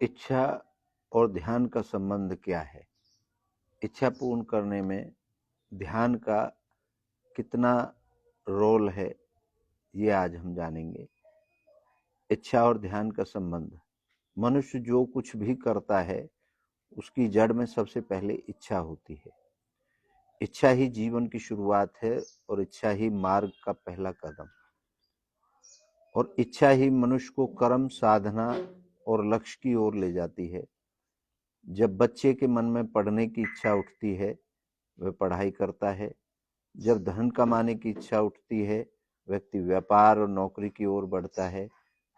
इच्छा और ध्यान का संबंध क्या है? इच्छा पूर्ण करने में ध्यान का कितना रोल है, ये आज हम जानेंगे। इच्छा और ध्यान का संबंध। मनुष्य जो कुछ भी करता है उसकी जड़ में सबसे पहले इच्छा होती है। इच्छा ही जीवन की शुरुआत है और इच्छा ही मार्ग का पहला कदम, और इच्छा ही मनुष्य को कर्म, साधना और लक्ष्य की ओर ले जाती है। जब बच्चे के मन में पढ़ने की इच्छा उठती है वह पढ़ाई करता है। जब धन कमाने की इच्छा उठती है व्यक्ति व्यापार और नौकरी की ओर बढ़ता है।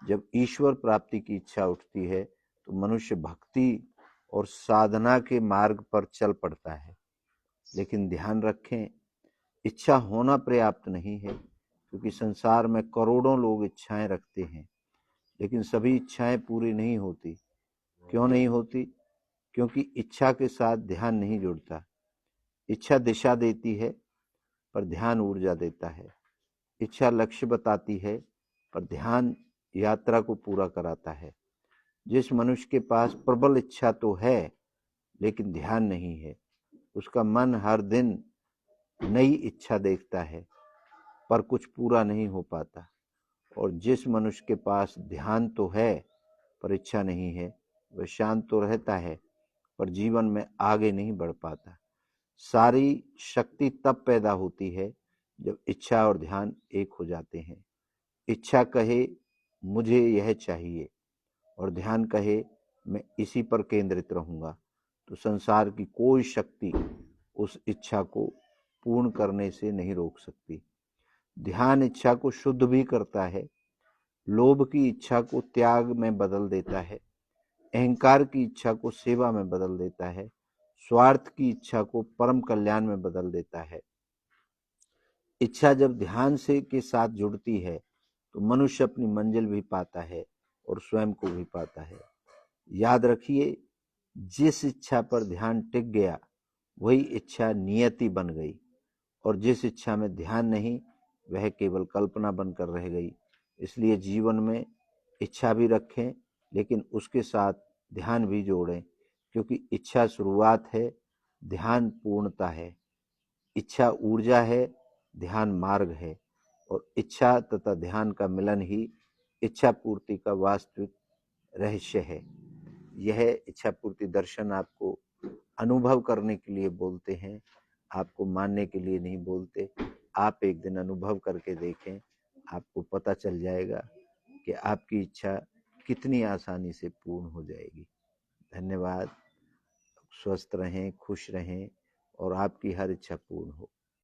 जब ईश्वर प्राप्ति की इच्छा उठती है तो मनुष्य भक्ति और साधना के मार्ग पर चल पड़ता है। लेकिन ध्यान रखें, इच्छा होना पर्याप्त नहीं है, क्योंकि संसार में करोड़ों लोग इच्छाएं रखते हैं, लेकिन सभी इच्छाएं पूरी नहीं होती। क्यों नहीं होती? क्योंकि इच्छा के साथ ध्यान नहीं जुड़ता। इच्छा दिशा देती है पर ध्यान ऊर्जा देता है। इच्छा लक्ष्य बताती है पर ध्यान यात्रा को पूरा कराता है। जिस मनुष्य के पास प्रबल इच्छा तो है लेकिन ध्यान नहीं है, उसका मन हर दिन नई इच्छा देखता है पर कुछ पूरा नहीं हो पाता। और जिस मनुष्य के पास ध्यान तो है पर इच्छा नहीं है, वह शांत तो रहता है पर जीवन में आगे नहीं बढ़ पाता। सारी शक्ति तब पैदा होती है जब इच्छा और ध्यान एक हो जाते हैं। इच्छा कहे मुझे यह चाहिए और ध्यान कहे मैं इसी पर केंद्रित रहूंगा, तो संसार की कोई शक्ति उस इच्छा को पूर्ण करने से नहीं रोक सकती। ध्यान इच्छा को शुद्ध भी करता है। लोभ की इच्छा को त्याग में बदल देता है। अहंकार की इच्छा को सेवा में बदल देता है। स्वार्थ की इच्छा को परम कल्याण में बदल देता है। इच्छा जब ध्यान से के साथ जुड़ती है तो मनुष्य अपनी मंजिल भी पाता है और स्वयं को भी पाता है। याद रखिए, जिस इच्छा पर ध्यान टिक गया वही इच्छा नियति बन गई, और जिस इच्छा में ध्यान नहीं वह केवल कल्पना बनकर रह गई। इसलिए जीवन में इच्छा भी रखें लेकिन उसके साथ ध्यान भी जोड़ें, क्योंकि इच्छा शुरुआत है, ध्यान पूर्णता है। इच्छा ऊर्जा है, ध्यान मार्ग है, और इच्छा तथा ध्यान का मिलन ही इच्छा पूर्ति का वास्तविक रहस्य है। यह इच्छा पूर्ति दर्शन आपको अनुभव करने के लिए बोलते हैं, आपको मानने के लिए नहीं बोलते। आप एक दिन अनुभव करके देखें, आपको पता चल जाएगा कि आपकी इच्छा कितनी आसानी से पूर्ण हो जाएगी। धन्यवाद। स्वस्थ रहें, खुश रहें और आपकी हर इच्छा पूर्ण हो।